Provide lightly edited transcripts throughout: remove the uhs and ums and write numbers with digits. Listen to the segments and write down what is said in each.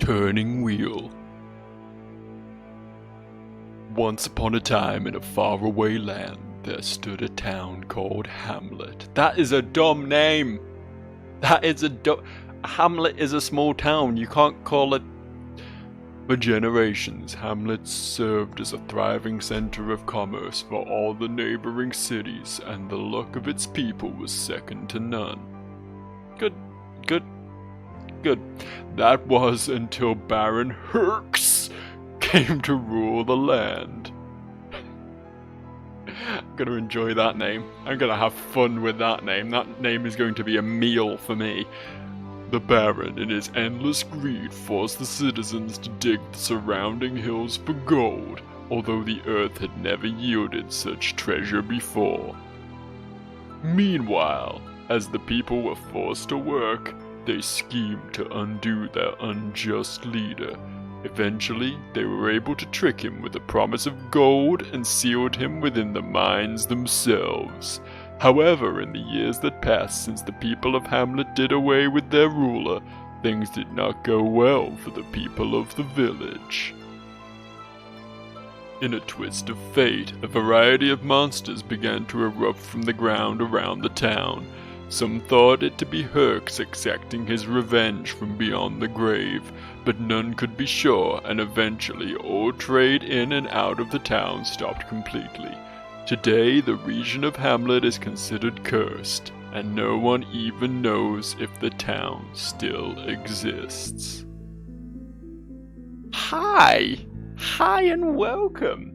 turning wheel. Once upon a time in a faraway land, there stood a town called Hamlet. That is a dumb name! Hamlet is a small town, you can't call it... For generations, Hamlet served as a thriving center of commerce for all the neighboring cities, and the luck of its people was second to none. Good. That was until Baron Herx came to rule the land. I'm gonna enjoy that name. I'm gonna have fun with that name. That name is going to be a meal for me. The Baron, in his endless greed, forced the citizens to dig the surrounding hills for gold, although the earth had never yielded such treasure before. Meanwhile, as the people were forced to work, they schemed to undo their unjust leader. Eventually, they were able to trick him with a promise of gold and sealed him within the mines themselves. However, in the years that passed since the people of Hamlet did away with their ruler, things did not go well for the people of the village. In a twist of fate, a variety of monsters began to erupt from the ground around the town. Some thought it to be Herx exacting his revenge from beyond the grave, but none could be sure, and eventually all trade in and out of the town stopped completely. Today, the region of Hamlet is considered cursed, and no one even knows if the town still exists. Hi and welcome!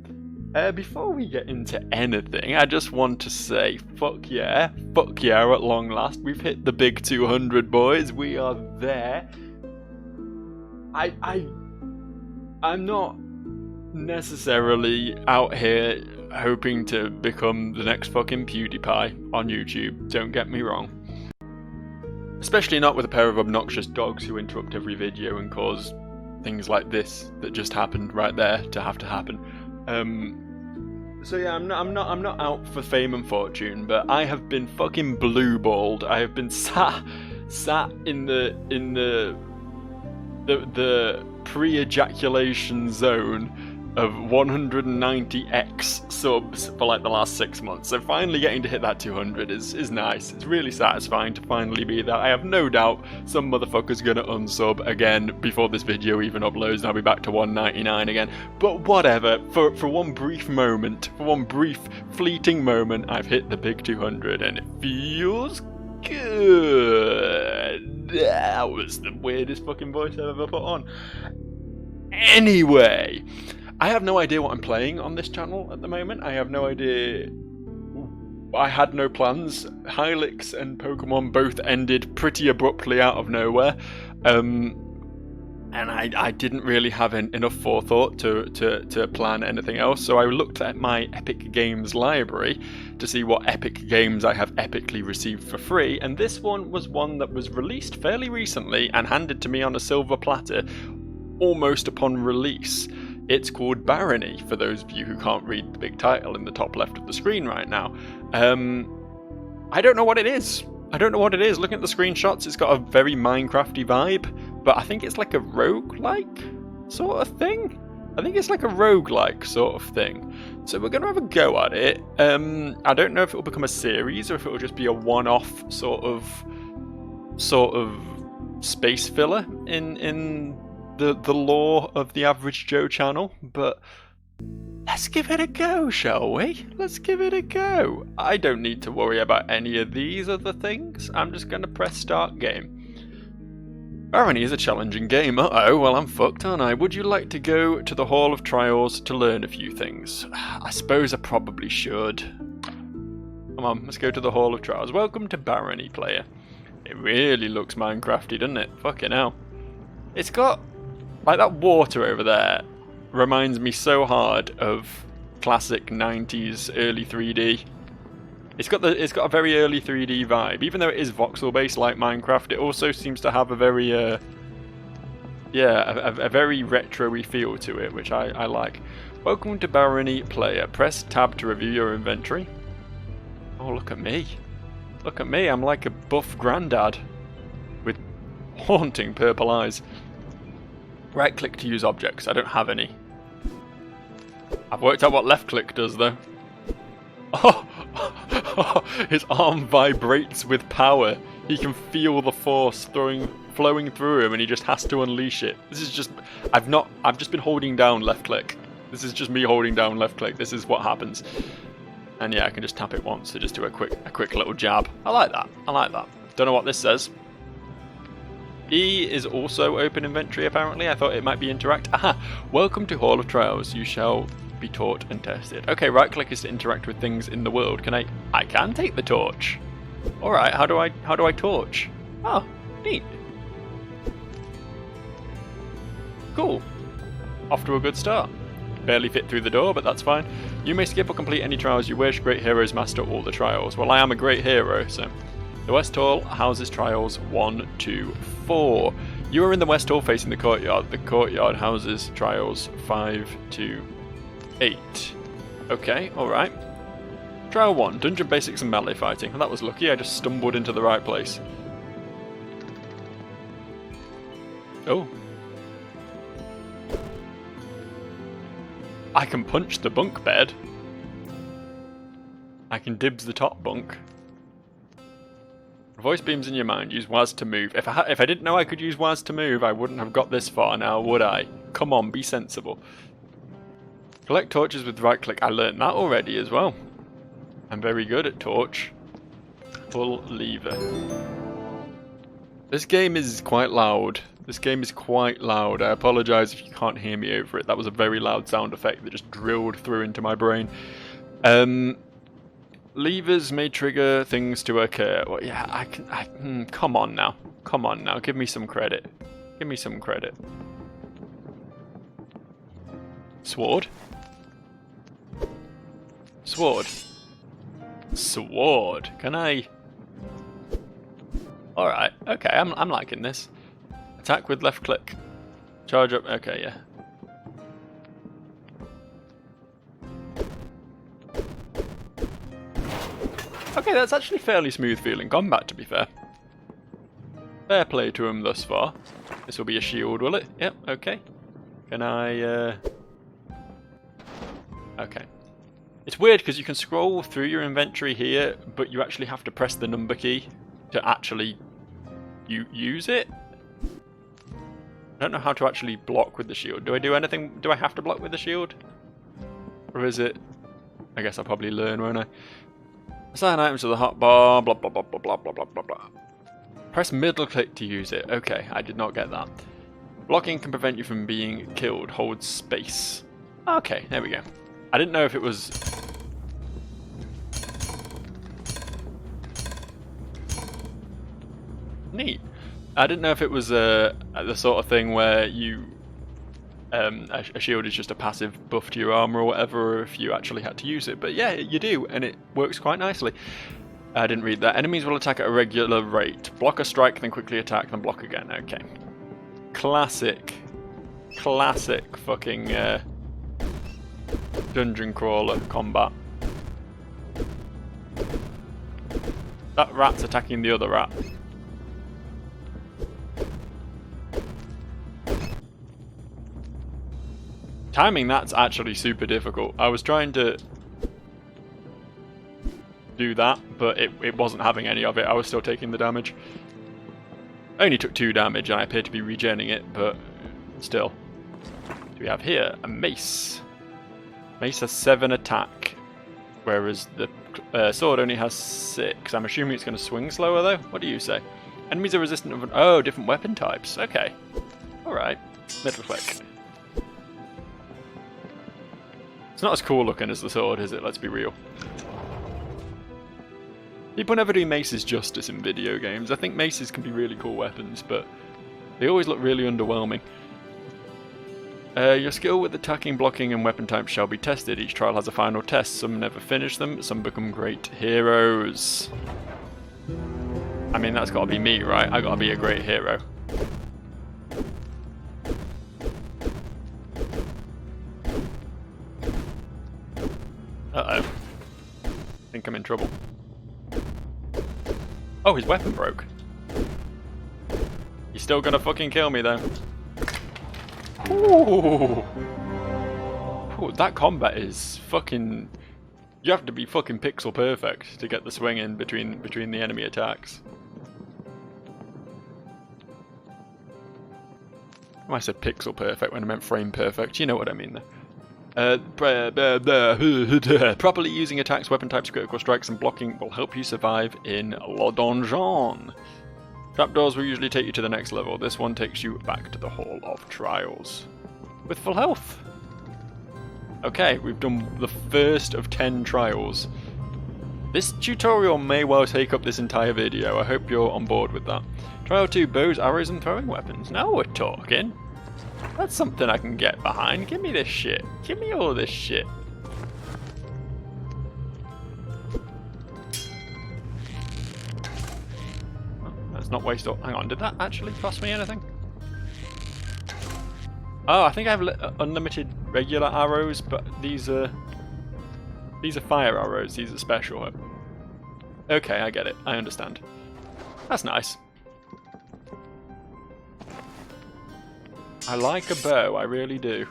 Before we get into anything, I just want to say, fuck yeah, at long last. We've hit the big 200, boys. We are there. I'm not necessarily out here hoping to become the next fucking PewDiePie on YouTube, don't get me wrong. Especially not with a pair of obnoxious dogs who interrupt every video and cause things like this that just happened right there to have to happen. So yeah, I'm not out for fame and fortune, but I have been fucking blue-balled. I have been sat in the pre-ejaculation zone of 190x subs for like the last 6 months. So finally getting to hit that 200 is nice. It's really satisfying to finally be there. I have no doubt some motherfucker's gonna unsub again before this video even uploads and I'll be back to 199 again. But whatever, for one brief moment, for one brief fleeting moment, I've hit the big 200 and it feels good. That was the weirdest fucking voice I've ever put on. Anyway, I have no idea what I'm playing on this channel at the moment. I have no idea. I had no plans. Hylix and Pokemon both ended pretty abruptly out of nowhere. And I didn't really have enough forethought to plan anything else. So I looked at my Epic Games library to see what epic games I have epically received for free. And this one was one that was released fairly recently and handed to me on a silver platter almost upon release. It's called Barony, for those of you who can't read the big title in the top left of the screen right now. I don't know what it is. Looking at the screenshots, it's got a very Minecrafty vibe, but I think it's like a roguelike sort of thing. So we're going to have a go at it. I don't know if it will become a series or if it will just be a one-off sort of space filler in the lore of the Average Joe channel, but let's give it a go, shall we? Let's give it a go. I don't need to worry about any of these other things. I'm just going to press start game. Barony is a challenging game. Uh-oh, well I'm fucked, aren't I? Would you like to go to the Hall of Trials to learn a few things? I suppose I probably should. Come on, let's go to the Hall of Trials. Welcome to Barony, player. It really looks Minecrafty, doesn't it? Fucking hell. It's got... like that water over there reminds me so hard of classic 90s early 3D. It's got a very early 3D vibe, even though it is voxel based like Minecraft. It also seems to have a very a very retro-y feel to it, which I like. Welcome to Barony, player. Press tab to review your inventory. Oh, look at me. Look at me, I'm like a buff granddad with haunting purple eyes. Right click to use objects. I don't have any. I've worked out what left click does though. Oh! His arm vibrates with power. He can feel the force flowing through him, and he just has to unleash it. This is just... I've just been holding down left click. This is just me holding down left click. This is what happens. And yeah, I can just tap it once to just do a quick little jab. I like that. I like that. Don't know what this says. E is also open inventory apparently. I thought it might be interact. Aha! Welcome to Hall of Trials. You shall be taught and tested. Okay, right click is to interact with things in the world. Can I can take the torch. Alright, how do I torch? Oh, neat. Cool. Off to a good start. Barely fit through the door, but that's fine. You may skip or complete any trials you wish. Great heroes master all the trials. Well, I am a great hero, so... The West Hall houses trials 1, 2, 4. You are in the West Hall facing the courtyard. The courtyard houses trials 5 to 8. Okay, alright. Trial 1, Dungeon Basics and Melee Fighting. Well, that was lucky, I just stumbled into the right place. Oh. I can punch the bunk bed. I can dibs the top bunk. Voice beams in your mind. Use WAS to move. If I didn't know I could use WAS to move, I wouldn't have got this far now, would I? Come on, be sensible. Collect torches with right click. I learned that already as well. I'm very good at torch. Pull lever. This game is quite loud. This game is quite loud. I apologise if you can't hear me over it. That was a very loud sound effect that just drilled through into my brain. Levers may trigger things to occur. Well, yeah, I can. Come on now. Come on now. Give me some credit. Give me some credit. Sword. Sword. Sword. Can I? All right. Okay. I'm liking this. Attack with left click. Charge up. Okay. Yeah. Okay, that's actually fairly smooth feeling combat, to be fair. Fair play to him thus far. This will be a shield, will it? Yep, okay. Can I, Okay. It's weird because you can scroll through your inventory here, but you actually have to press the number key to actually use it. I don't know how to actually block with the shield. Do I do anything? Do I have to block with the shield? Or is it... I guess I'll probably learn, won't I? Assign items to the hotbar, blah blah blah blah blah blah blah blah blah. Press middle click to use it. Okay, I did not get that. Blocking can prevent you from being killed. Hold space. Okay, there we go. I didn't know if it was... Neat. I didn't know if it was the sort of thing where you... a shield is just a passive buff to your armor or whatever, or if you actually had to use it. But yeah, you do, and it works quite nicely. I didn't read that. Enemies will attack at a regular rate. Block a strike, then quickly attack, then block again. Okay. Classic. Classic fucking dungeon crawler combat. That rat's attacking the other rat. Timing that's actually super difficult. I was trying to do that, but it wasn't having any of it. I was still taking the damage. I only took 2 damage and I appear to be regenning it, but still. What do we have here? A mace. Mace has 7 attack, whereas the sword only has 6. I'm assuming it's going to swing slower though. What do you say? Enemies are resistant of... Oh, different weapon types. Okay. Alright. Middle click. It's not as cool looking as the sword, is it? Let's be real. People never do maces justice in video games. I think maces can be really cool weapons, but they always look really underwhelming. Your skill with attacking, blocking, and weapon types shall be tested. Each trial has a final test. Some never finish them, but some become great heroes. I mean, that's got to be me, right? I got to be a great hero. Uh-oh. I think I'm in trouble. Oh, his weapon broke. He's still gonna fucking kill me, though. Ooh. Ooh, that combat is fucking... You have to be fucking pixel perfect to get the swing in between the enemy attacks. I said pixel perfect when I meant frame perfect. You know what I mean there. Properly using attacks, weapon types, critical strikes, and blocking will help you survive in Le Donjon. Trapdoors will usually take you to the next level. This one takes you back to the Hall of Trials. With full health. Okay, we've done the first of 10 trials. This tutorial may well take up this entire video. I hope you're on board with that. Trial 2, bows, arrows, and throwing weapons. Now we're talking. That's something I can get behind. Give me this shit. Give me all this shit. Oh, let's not waste all... Hang on, did that actually cost me anything? Oh, I think I have unlimited regular arrows, but these are fire arrows. These are special. Okay, I get it. I understand. That's nice. I like a bow, I really do.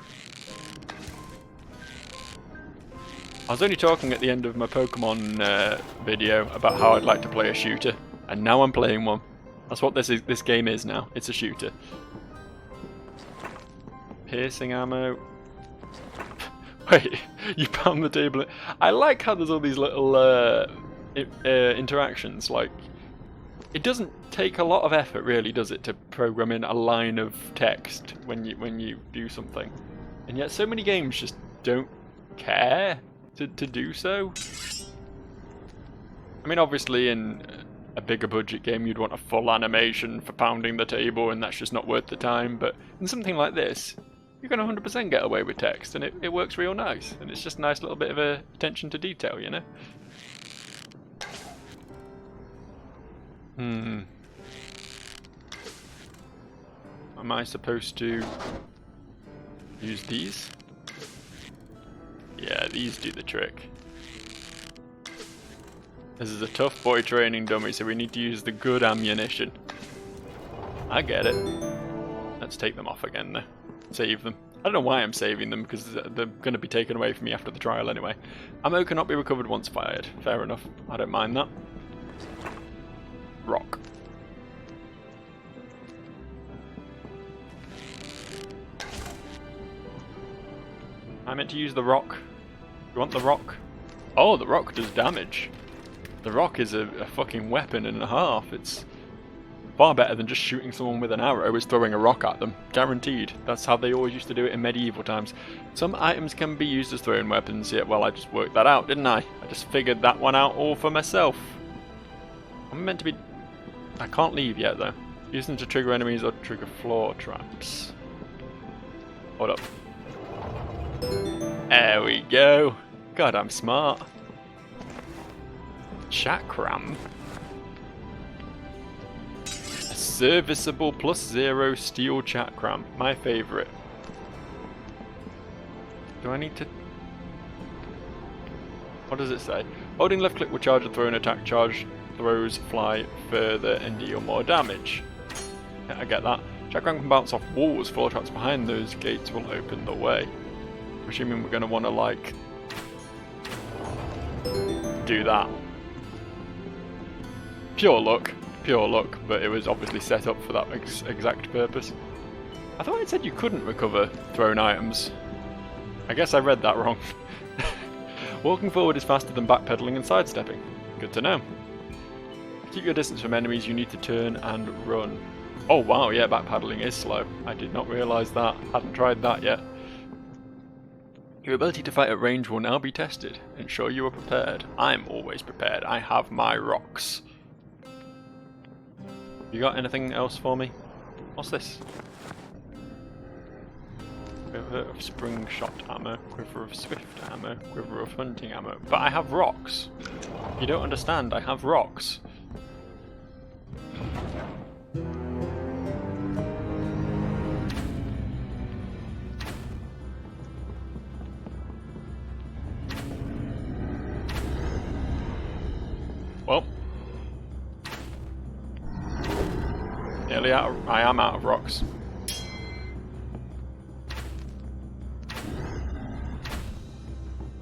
I was only talking at the end of my Pokemon video about how I'd like to play a shooter, and now I'm playing one. That's what this game is now. It's a shooter. Piercing ammo. Wait, you pound the table. I like how there's all these little interactions. Like, it doesn't take a lot of effort, really, does it, to program in a line of text when you do something, and yet so many games just don't care to do so. I mean, obviously, in a bigger budget game, you'd want a full animation for pounding the table, and that's just not worth the time. But in something like this, you can 100% get away with text, and it works real nice, and it's just a nice little bit of attention to detail, you know? Am I supposed to use these? Yeah, these do the trick. This is a tough boy training dummy, so we need to use the good ammunition. I get it. Let's take them off again though. Save them. I don't know why I'm saving them, because they're going to be taken away from me after the trial anyway. Ammo cannot be recovered once fired. Fair enough. I don't mind that. Rock. I meant to use the rock. You want the rock? Oh, the rock does damage. The rock is a fucking weapon and a half. It's far better than just shooting someone with an arrow is throwing a rock at them. Guaranteed. That's how they always used to do it in medieval times. Some items can be used as throwing weapons. Yeah, well, I just worked that out, didn't I? I just figured that one out all for myself. I'm meant to be... I can't leave yet, though. Use them to trigger enemies or trigger floor traps. Hold up. There we go. God, I'm smart. Chakram. A serviceable +0 steel chakram. My favourite. Do I need to... What does it say? Holding left click will charge a throw and attack. Charge throws fly further and deal more damage. Yeah, I get that. Chakram can bounce off walls. Floor traps behind those gates will open the way. I'm assuming we're going to want to, like, do that. Pure luck, but it was obviously set up for that exact purpose. I thought it said you couldn't recover thrown items. I guess I read that wrong. Walking forward is faster than backpedaling and sidestepping. Good to know. To keep your distance from enemies, you need to turn and run. Oh wow, yeah, backpedaling is slow. I did not realise that. Hadn't tried that yet. Your ability to fight at range will now be tested. Ensure you are prepared. I'm always prepared. I have my rocks. You got anything else for me? What's this? Quiver of spring shot ammo, quiver of swift ammo, quiver of hunting ammo. But I have rocks. You don't understand, I have rocks. Well, nearly out of, I am out of rocks.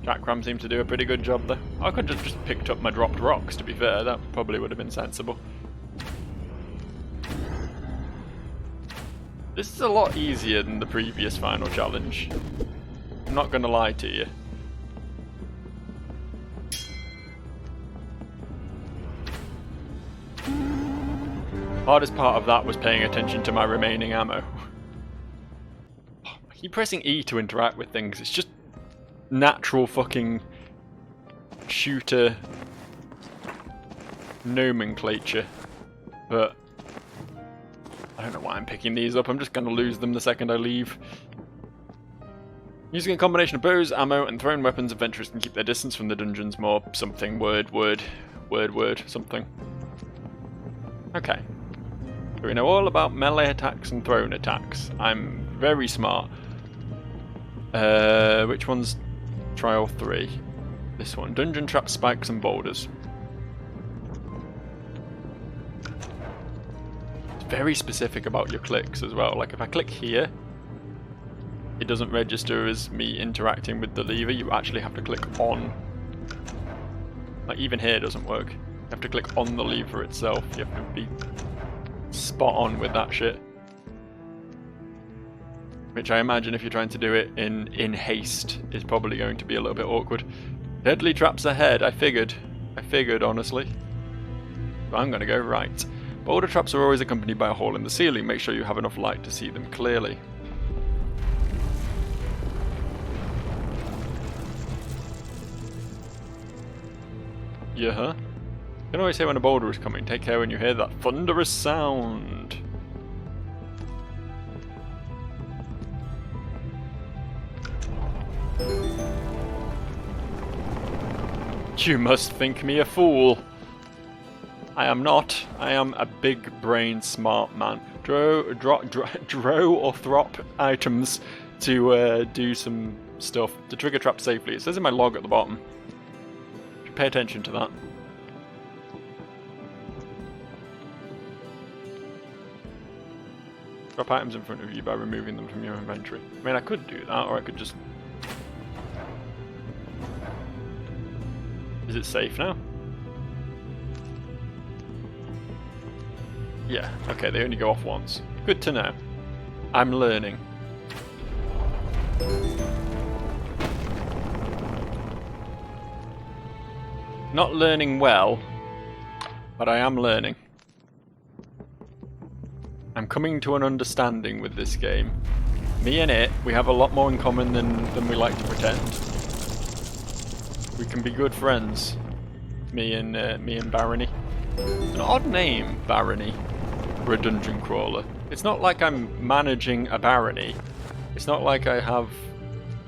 Chakram seemed to do a pretty good job there. I could have just picked up my dropped rocks, to be fair. That probably would have been sensible. This is a lot easier than the previous final challenge. I'm not going to lie to you. Hardest part of that was paying attention to my remaining ammo. I keep pressing E to interact with things. It's just natural fucking shooter nomenclature. But I don't know why I'm picking these up. I'm just going to lose them the second I leave. Using a combination of bows, ammo, and thrown weapons, adventurers can keep their distance from the dungeons more something. Word, something. Okay. So we know all about melee attacks and thrown attacks. I'm very smart. Which one's trial 3? This one. Dungeon traps, spikes, and boulders. It's very specific about your clicks as well. Like if I click here, it doesn't register as me interacting with the lever. You actually have to click on. Like even here doesn't work. You have to click on the lever itself. You have to be spot on with that shit. Which I imagine if you're trying to do it in haste is probably going to be a little bit awkward. Deadly traps ahead. I figured honestly. But I'm going to go right. Boulder traps are always accompanied by a hole in the ceiling. Make sure you have enough light to see them clearly. Yeah, huh? You can always hear when a boulder is coming. Take care when you hear that thunderous sound. You must think me a fool. I am not. I am a big brain smart man. Draw or throp items to do some stuff. To trigger trap safely. It says in my log at the bottom. Pay attention to that. Drop items in front of you by removing them from your inventory. I mean, I could do that, or I could just... Is it safe now? Yeah, okay, they only go off once. Good to know. I'm learning. Not learning well, but I am learning. I'm coming to an understanding with this game. Me and it, we have a lot more in common than we like to pretend. We can be good friends. Me and Barony. It's an odd name, Barony, for a dungeon crawler. It's not like I'm managing a barony. It's not like I have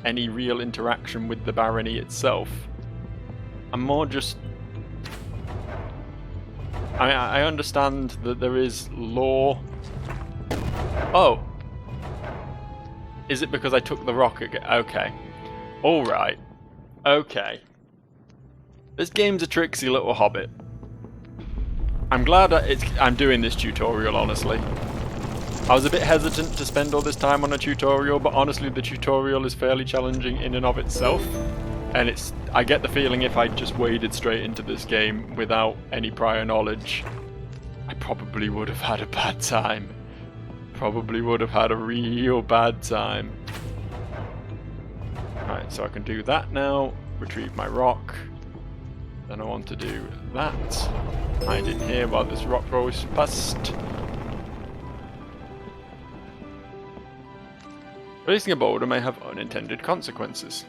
any real interaction with the barony itself. I'm more just... I mean, I understand that there is lore. Oh. Is it because I took the rock again? Okay. Alright. Okay. This game's a tricksy little hobbit. I'm glad I'm doing this tutorial, honestly. I was a bit hesitant to spend all this time on a tutorial, but honestly the tutorial is fairly challenging in and of itself. And I get the feeling if I just waded straight into this game without any prior knowledge, I probably would have had a bad time. Probably would have had a real bad time. Right, so I can do that now. Retrieve my rock. Then I want to do that. Hide in here while this rock rolls past. Releasing a boulder may have unintended consequences.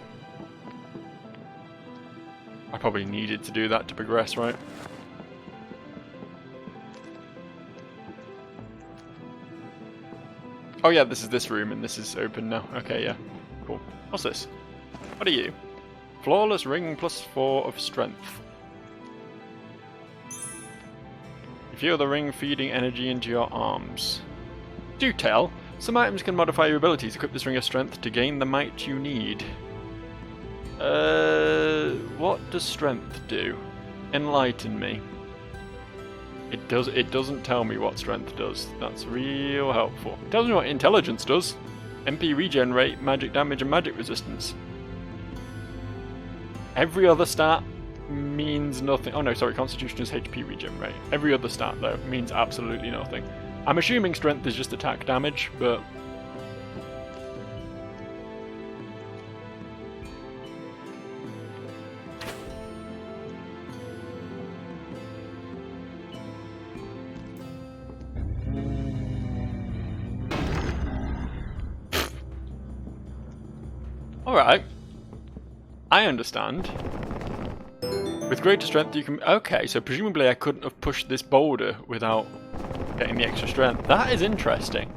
I probably needed to do that to progress, right? Oh yeah, this is this room and this is open now. Okay, yeah. Cool. What's this? What are you? Flawless ring +4 of strength. You feel the ring feeding energy into your arms. Do tell. Some items can modify your abilities. Equip this ring of strength to gain the might you need. What does strength do? Enlighten me. It doesn't tell me what strength does. That's real helpful. It tells me what intelligence does. MP regenerate, magic damage and magic resistance. Every other stat means nothing. Oh no, sorry, Constitution is HP regen, right? Every other stat, though, means absolutely nothing. I'm assuming Strength is just attack damage, but... Alright. I understand. With greater strength you can... Okay, so presumably I couldn't have pushed this boulder without getting the extra strength. That is interesting.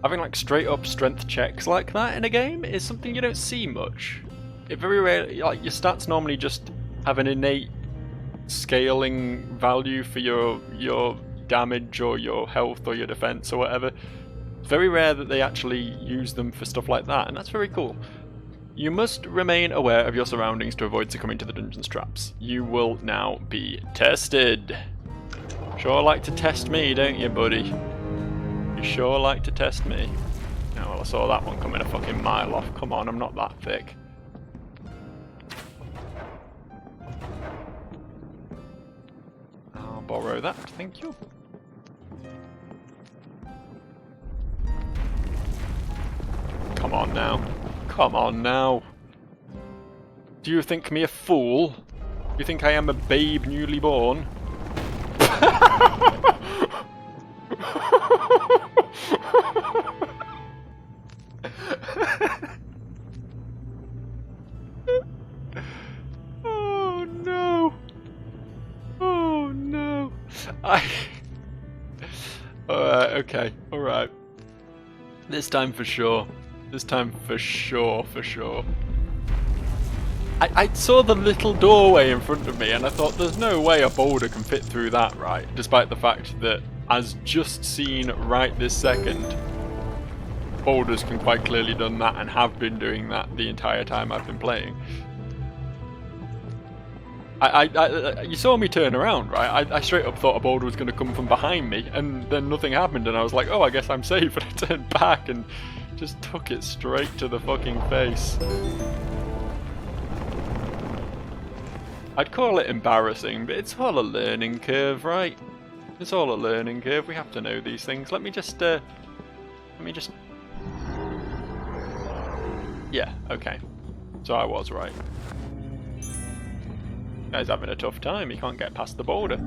Having like straight up strength checks like that in a game is something you don't see much. It very rarely... Like, your stats normally just have an innate scaling value for your damage or your health or your defense or whatever. It's very rare that they actually use them for stuff like that, and that's very cool. You must remain aware of your surroundings to avoid succumbing to the dungeon's traps. You will now be tested. Sure like to test me, don't you, buddy? You sure like to test me. Oh, well, I saw that one coming a fucking mile off. Come on, I'm not that thick. I'll borrow that, thank you. Come on now. Come on now. Do you think me a fool? Do you think I am a babe newly born? Oh no. Oh no. Alright, okay, alright. This time for sure. This time for sure, for sure. I saw the little doorway in front of me and I thought there's no way a boulder can fit through that, right? Despite the fact that, as just seen right this second, boulders can quite clearly done that and have been doing that the entire time I've been playing. You saw me turn around, right? I straight up thought a boulder was going to come from behind me and then nothing happened and I was like, oh, I guess I'm safe, and I turned back and just took it straight to the fucking face. I'd call it embarrassing, but it's all a learning curve, right? It's all a learning curve. We have to know these things. Let me just... Yeah, okay. So I was right. Guy's having a tough time. He can't get past the boulder.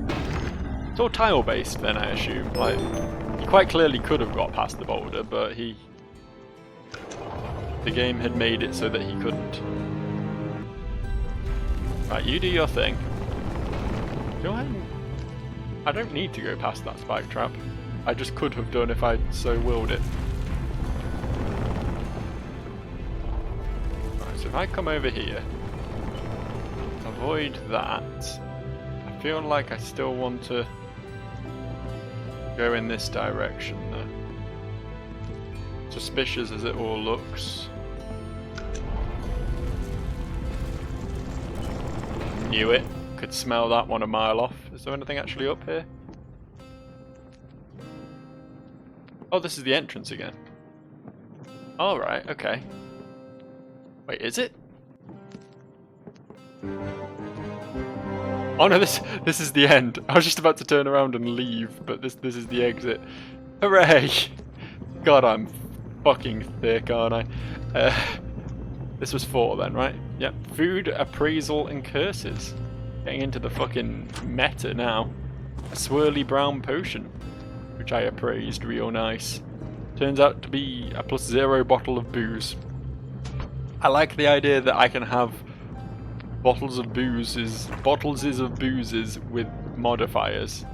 It's all tile-based then, I assume. Like, he quite clearly could have got past the boulder, but the game had made it so that he couldn't. Right, you do your thing. I don't need to go past that spike trap. I just could have done if I so willed it. Right, so if I come over here, avoid that. I feel like I still want to go in this direction though. Suspicious as it all looks. Knew it. Could smell that one a mile off. Is there anything actually up here? Oh, this is the entrance again. Alright, okay. Wait, is it? Oh no, this is the end. I was just about to turn around and leave, but this is the exit. Hooray! God, I'm fucking thick, aren't I? This was 4 then, right? Yep. Food, appraisal, and curses. Getting into the fucking meta now. A swirly brown potion, which I appraised real nice. Turns out to be a +0 bottle of booze. I like the idea that I can have bottles of boozes with modifiers.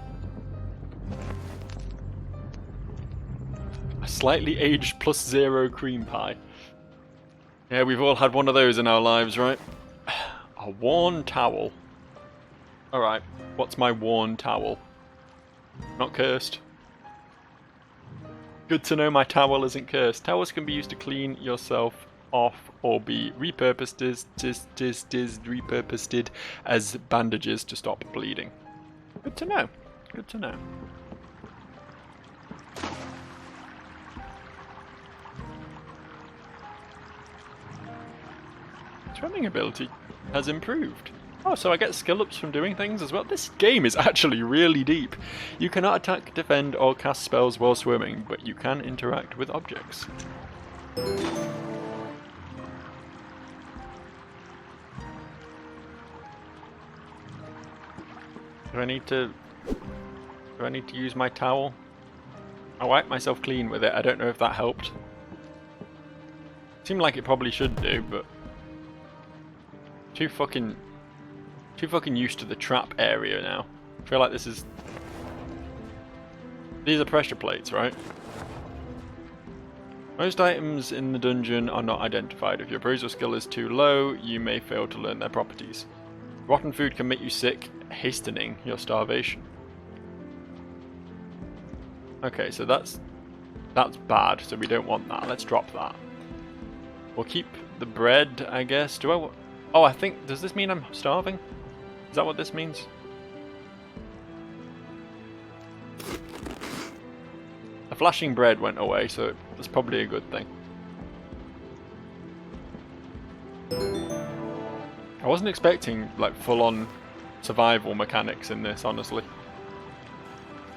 A slightly aged +0 cream pie. Yeah, we've all had one of those in our lives, right? A worn towel. Alright, what's my worn towel? Not cursed. Good to know my towel isn't cursed. Towels can be used to clean yourself off or be repurposed as bandages to stop bleeding. Good to know. Good to know. Swimming ability. has improved. Oh, so I get skill ups from doing things as well. This game is actually really deep. You cannot attack, defend, or cast spells while swimming, but you can interact with objects. Do I need to use my towel? I wiped myself clean with it. I don't know if that helped. Seemed like it probably should do, but too fucking used to the trap area now. I feel like these are pressure plates, right? Most items in the dungeon are not identified. If your appraisal skill is too low, you may fail to learn their properties. Rotten food can make you sick, hastening your starvation. Okay, so that's bad, so we don't want that. Let's drop that. We'll keep the bread, I guess. Oh, I think, does this mean I'm starving? Is that what this means? The flashing bread went away, so that's probably a good thing. I wasn't expecting like full-on survival mechanics in this, honestly.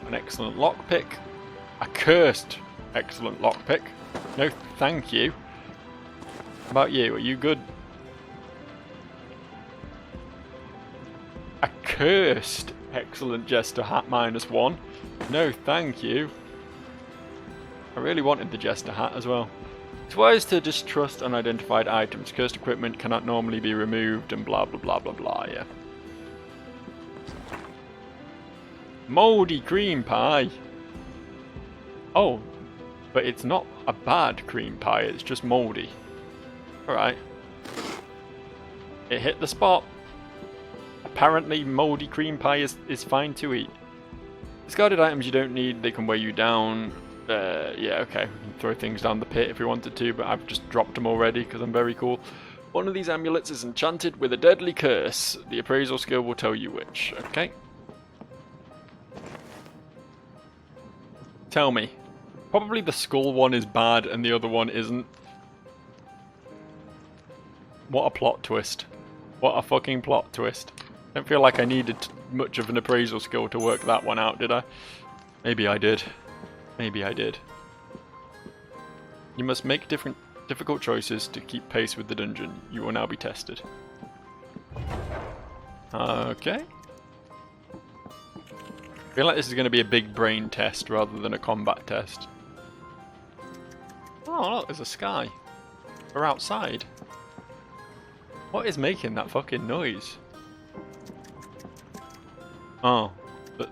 An excellent lockpick. A cursed excellent lockpick. No thank you. How about you? Are you good? A cursed excellent jester hat -1. No thank you. I really wanted the jester hat as well. It's wise to distrust unidentified items. Cursed equipment cannot normally be removed and blah blah blah blah blah, yeah. Mouldy cream pie. Oh, but it's not a bad cream pie, it's just mouldy. Alright. It hit the spot. Apparently mouldy cream pie is fine to eat. Discarded items you don't need, they can weigh you down. Yeah, okay. We can throw things down the pit if we wanted to, but I've just dropped them already because I'm very cool. One of these amulets is enchanted with a deadly curse. The appraisal skill will tell you which. Okay. Tell me. Probably the skull one is bad and the other one isn't. What a plot twist. What a fucking plot twist. I don't feel like I needed much of an appraisal skill to work that one out, did I? Maybe I did. Maybe I did. You must make difficult choices to keep pace with the dungeon. You will now be tested. Okay. I feel like this is going to be a big brain test rather than a combat test. Oh, look, there's a sky. We're outside. What is making that fucking noise? Oh,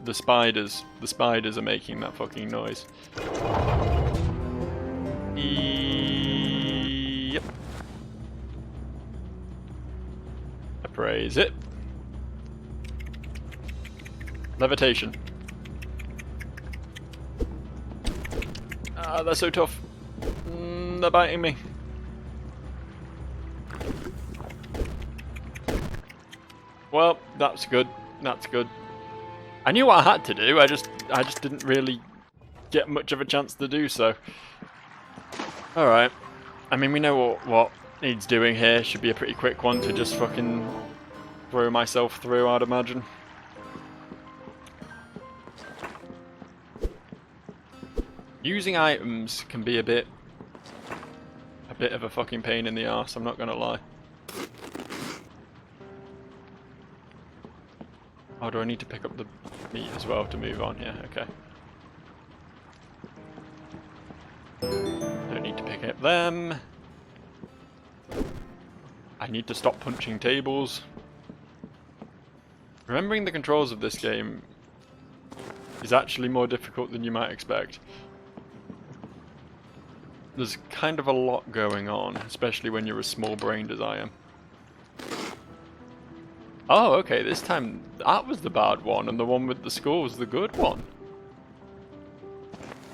the spiders. The spiders are making that fucking noise. Yep. Appraise it. Levitation. Ah, they're so tough. They're biting me. Well, that's good. That's good. I knew what I had to do. I just didn't really get much of a chance to do so. All right. I mean, we know what needs doing here. Should be a pretty quick one to just fucking throw myself through, I'd imagine. Using items can be a bit of a fucking pain in the arse, I'm not gonna lie. Oh, do I need to pick up the meat as well to move on? Yeah, okay. Don't need to pick up them. I need to stop punching tables. Remembering the controls of this game is actually more difficult than you might expect. There's kind of a lot going on, especially when you're as small-brained as I am. Oh, okay, this time that was the bad one, and the one with the skull was the good one.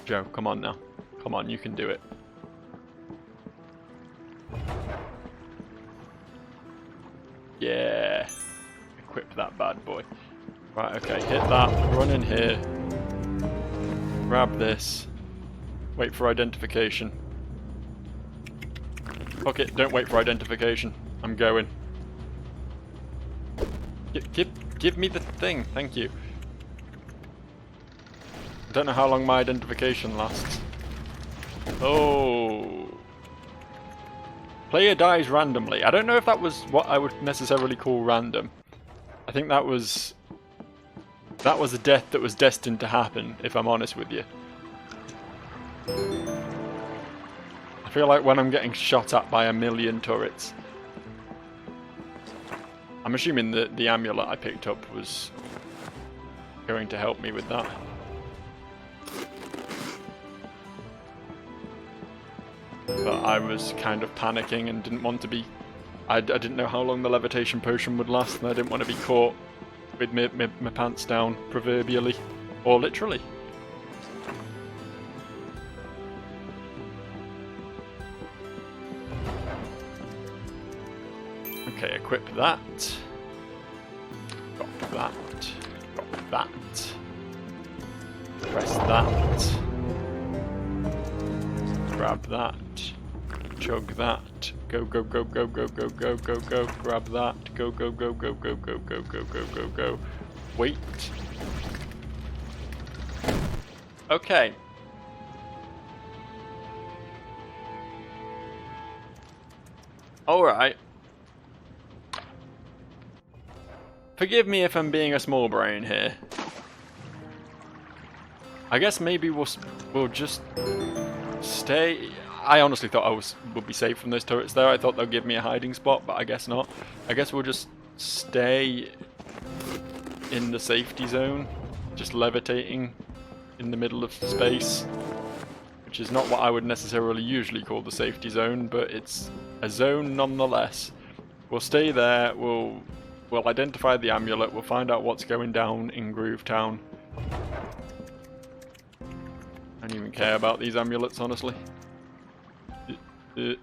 Joe, come on now. Come on, you can do it. Yeah. Equip that bad boy. Right, okay, hit that, run in here. Grab this. Wait for identification. Fuck it, don't wait for identification. I'm going. Give me the thing, thank you. I don't know how long my identification lasts. Oh. Player dies randomly. I don't know if that was what I would necessarily call random. I think that was a death that was destined to happen, if I'm honest with you. I feel like when I'm getting shot at by a million turrets. I'm assuming that the amulet I picked up was going to help me with that. But I was kind of panicking and didn't want to be... I didn't know how long the levitation potion would last, and I didn't want to be caught with my pants down, proverbially. Or literally. Okay, equip that. Got that. Got that. Press that. Grab that. Chug that. Go, go, go, go, go, go, go, go, go. Grab that. Go, go, go, go, go, go, go, go, go, go, go. Wait. Okay. Alright. Forgive me if I'm being a small brain here. I guess maybe we'll just stay. I honestly thought I would be safe from those turrets there. I thought they'll give me a hiding spot, but I guess not. I guess we'll just stay in the safety zone, just levitating in the middle of space, which is not what I would necessarily usually call the safety zone, but it's a zone nonetheless. We'll stay there. We'll identify the amulet. We'll find out what's going down in Groovetown. I don't even care about these amulets, honestly. Go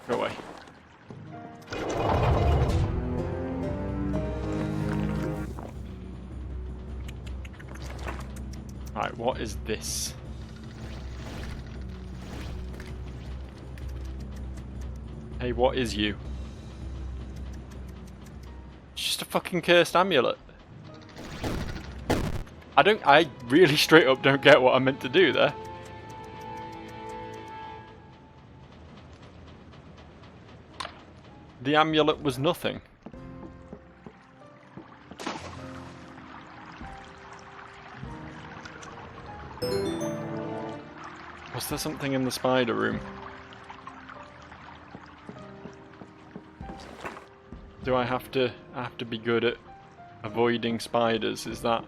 away. Right, what is this? Hey, what is you? It's just a fucking cursed amulet. I really straight up don't get what I meant to do there. The amulet was nothing. Was there something in the spider room? Do I have to be good at avoiding spiders? Is that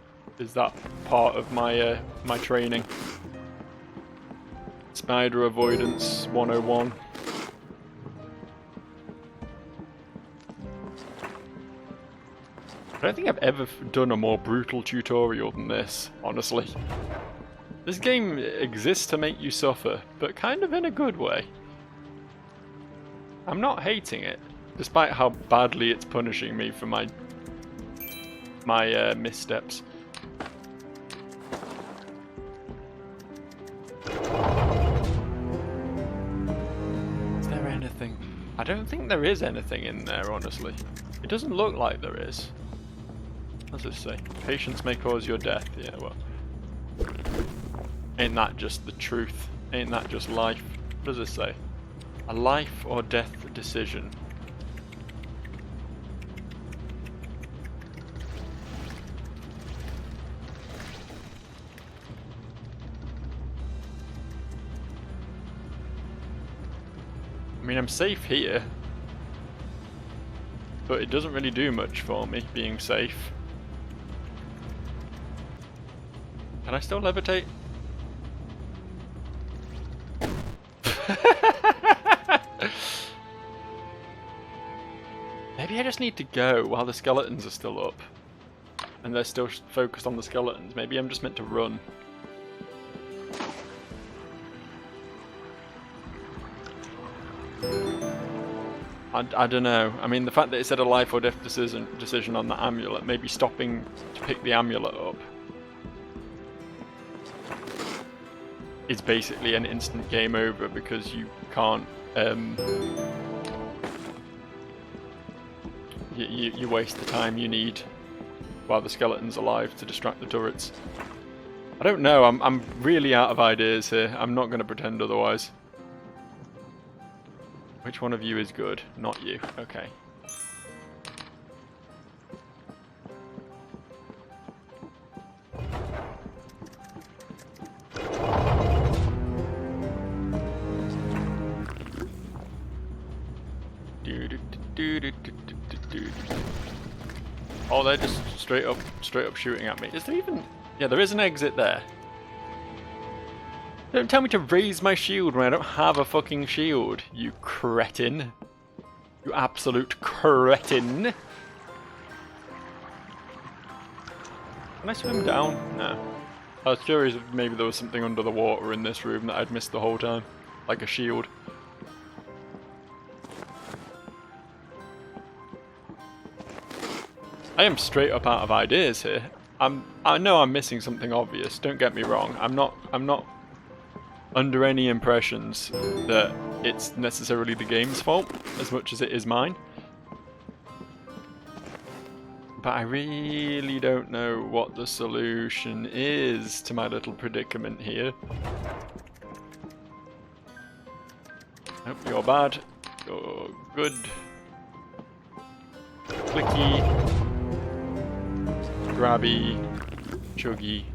part of my my training? Spider avoidance 101. I don't think I've ever done a more brutal tutorial than this, honestly. This game exists to make you suffer, but kind of in a good way. I'm not hating it, despite how badly it's punishing me for my missteps. Is there anything? I don't think there is anything in there, honestly. It doesn't look like there is. What does this say? Patience may cause your death. Yeah, well. Ain't that just the truth? Ain't that just life? What does this say? A life or death decision. I mean, I'm safe here. But it doesn't really do much for me, being safe. Can I still levitate? Maybe I just need to go while the skeletons are still up. And they're still focused on the skeletons. Maybe I'm just meant to run. I don't know. I mean, the fact that it said a life or death decision on the amulet, maybe stopping to pick the amulet up, is basically an instant game over because you can't you waste the time you need while the skeleton's alive to distract the turrets. I don't know, I'm really out of ideas here. I'm not going to pretend otherwise. Which one of you is good? Not you. Okay. Oh, they're just straight up shooting at me. Is there even... Yeah, there is an exit there. Don't tell me to raise my shield when I don't have a fucking shield, you cretin. You absolute cretin. Can I swim down? No. I was curious if maybe there was something under the water in this room that I'd missed the whole time. Like a shield. I am straight up out of ideas here. I know I'm missing something obvious, don't get me wrong. I'm not under any impressions that it's necessarily the game's fault as much as it is mine. But I really don't know what the solution is to my little predicament here. Nope, you're bad. You're good. Clicky. Grabby. Chuggy.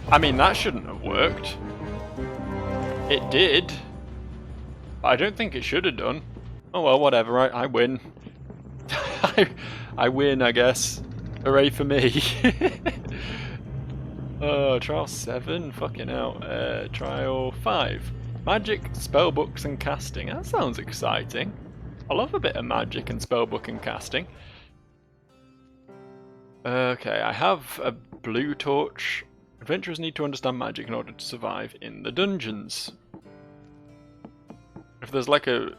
I mean, that shouldn't have worked. It did. But I don't think it should have done. Oh well, whatever, I win. I win, I guess. Hooray for me. Trial 7? Fucking hell. Trial 5. Magic, spellbooks and casting. That sounds exciting. I love a bit of magic and spellbook and casting. Okay, I have a blue torch. Adventurers need to understand magic in order to survive in the dungeons. If there's like a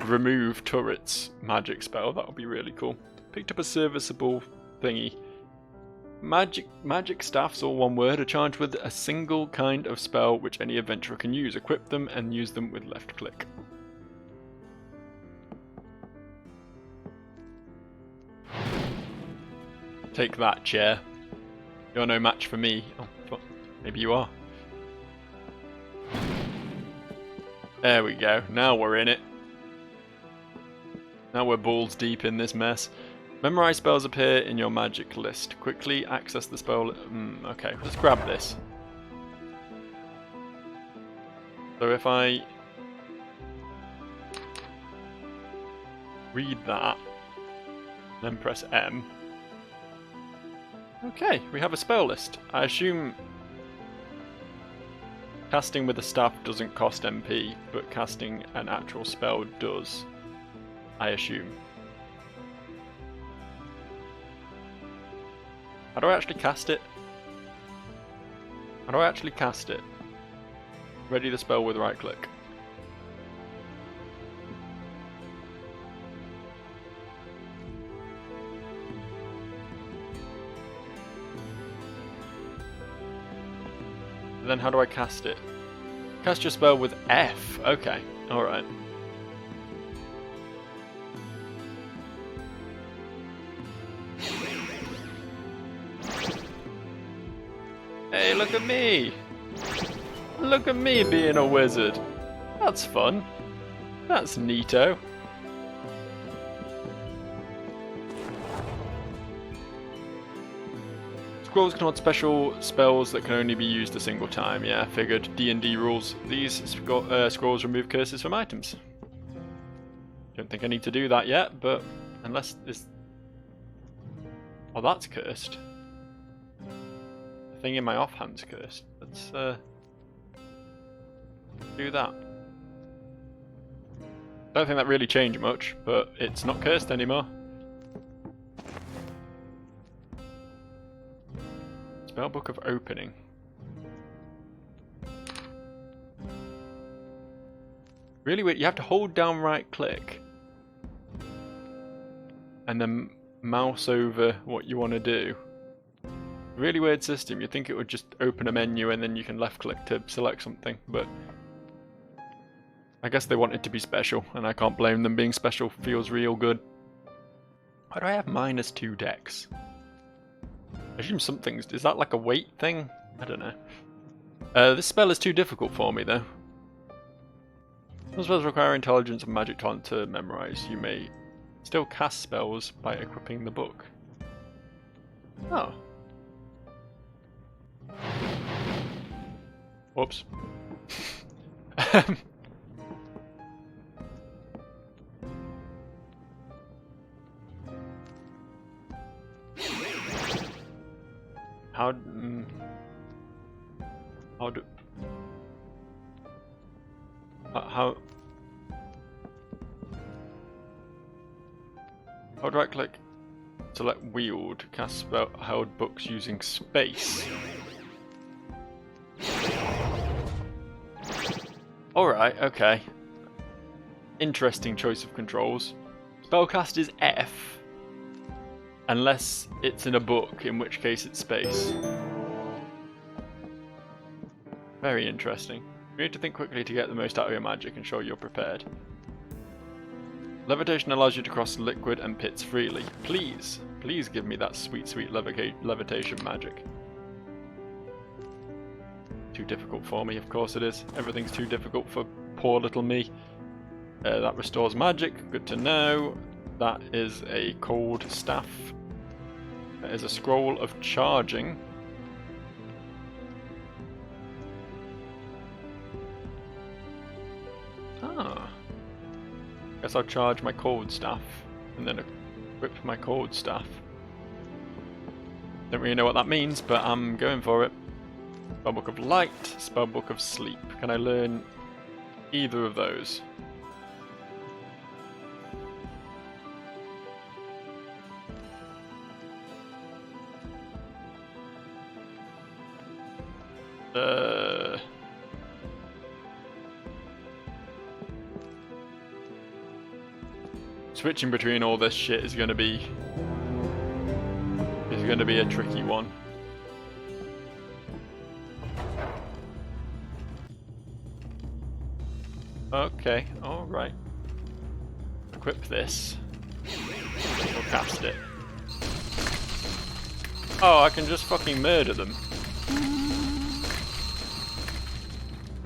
remove turrets magic spell, that would be really cool. Picked up a serviceable thingy. Magic staffs, all one word, are charged with a single kind of spell which any adventurer can use. Equip them and use them with left click. Take that, chair. You're no match for me. Oh, fuck. Maybe you are. There we go. Now we're in it. Now we're balls deep in this mess. Memorize spells appear in your magic list. Quickly access the spell. Okay, let's grab this. So if I read that, then press M. Okay, we have a spell list. I assume casting with a staff doesn't cost MP, but casting an actual spell does. I assume. How do I actually cast it? How do I actually cast it? Ready the spell with right click. Then how do I cast it? Cast your spell with F. Okay, alright. Hey, look at me! Look at me being a wizard. That's fun. That's neato. Scrolls contain special spells that can only be used a single time. Yeah, figured. D&D rules. These scrolls remove curses from items. Don't think I need to do that yet, but unless this... Oh, that's cursed. The thing in my offhand's cursed. Let's do that. Don't think that really changed much, but it's not cursed anymore. Spellbook of Opening. Really weird. You have to hold down right click and then mouse over what you want to do. Really weird system. You'd think it would just open a menu and then you can left click to select something, but I guess they want it to be special, and I can't blame them. Being special feels real good. Why do I have -2 dex? I assume something's... Is that like a weight thing? I don't know. This spell is too difficult for me, though. Some spells require intelligence and magic talent to memorize. You may still cast spells by equipping the book. Oh. Whoops. How do I click select wield, cast spell held books using space? Alright, okay. Interesting choice of controls. Spellcast is F. Unless it's in a book, in which case it's space. Very interesting. You need to think quickly to get the most out of your magic and show you're prepared. Levitation allows you to cross liquid and pits freely. Please, please give me that sweet, sweet levitation magic. Too difficult for me, of course it is. Everything's too difficult for poor little me. That restores magic, good to know. That is a cold staff. That is a scroll of charging. Ah. Guess I'll charge my cold staff and then equip my cold staff. Don't really know what that means, but I'm going for it. Spellbook of Light, Spellbook of Sleep. Can I learn either of those? Switching between all this shit is gonna be a tricky one. Okay, alright. Equip this. Or cast it. Oh, I can just fucking murder them.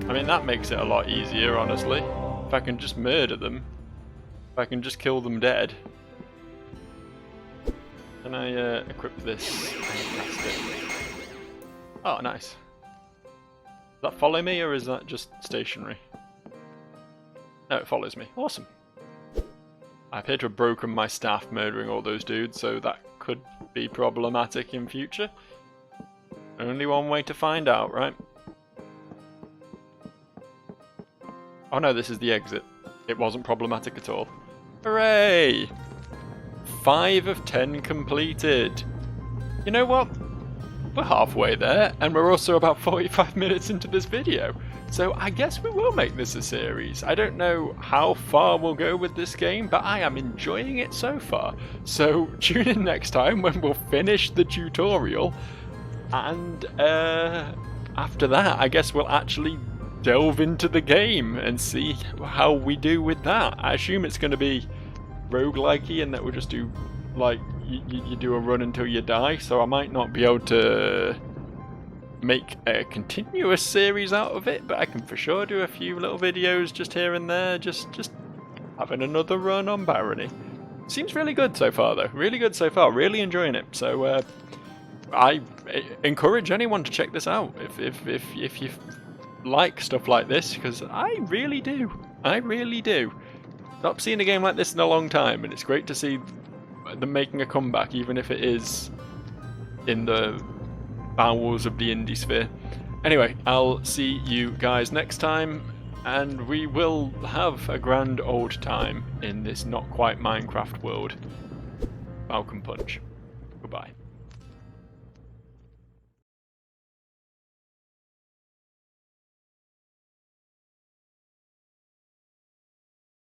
I mean, that makes it a lot easier, honestly. If I can just murder them. If I can just kill them dead. Can I equip this and cast it? Oh, nice. Does that follow me, or is that just stationary? No, it follows me. Awesome. I appear to have broken my staff murdering all those dudes, so that could be problematic in future. Only one way to find out, right? Oh no, this is the exit. It wasn't problematic at all. Hooray! 5 of 10 completed. You know what? We're halfway there, and we're also about 45 minutes into this video. So I guess we will make this a series. I don't know how far we'll go with this game, but I am enjoying it so far. So tune in next time when we'll finish the tutorial, and after that I guess we'll actually delve into the game and see how we do with that. I assume it's going to be roguelike-y and that we'll just do, like, you do a run until you die, so I might not be able to make a continuous series out of it, but I can for sure do a few little videos just here and there, just having another run on Barony. Seems really good so far though, really good so far, really enjoying it, so I encourage anyone to check this out if you like stuff like this, because I really do. Not seen a game like this in a long time, and it's great to see them making a comeback, even if it is in the bowels of the indie sphere. Anyway, I'll see you guys next time, and we will have a grand old time in this not quite Minecraft world. Falcon Punch. Goodbye.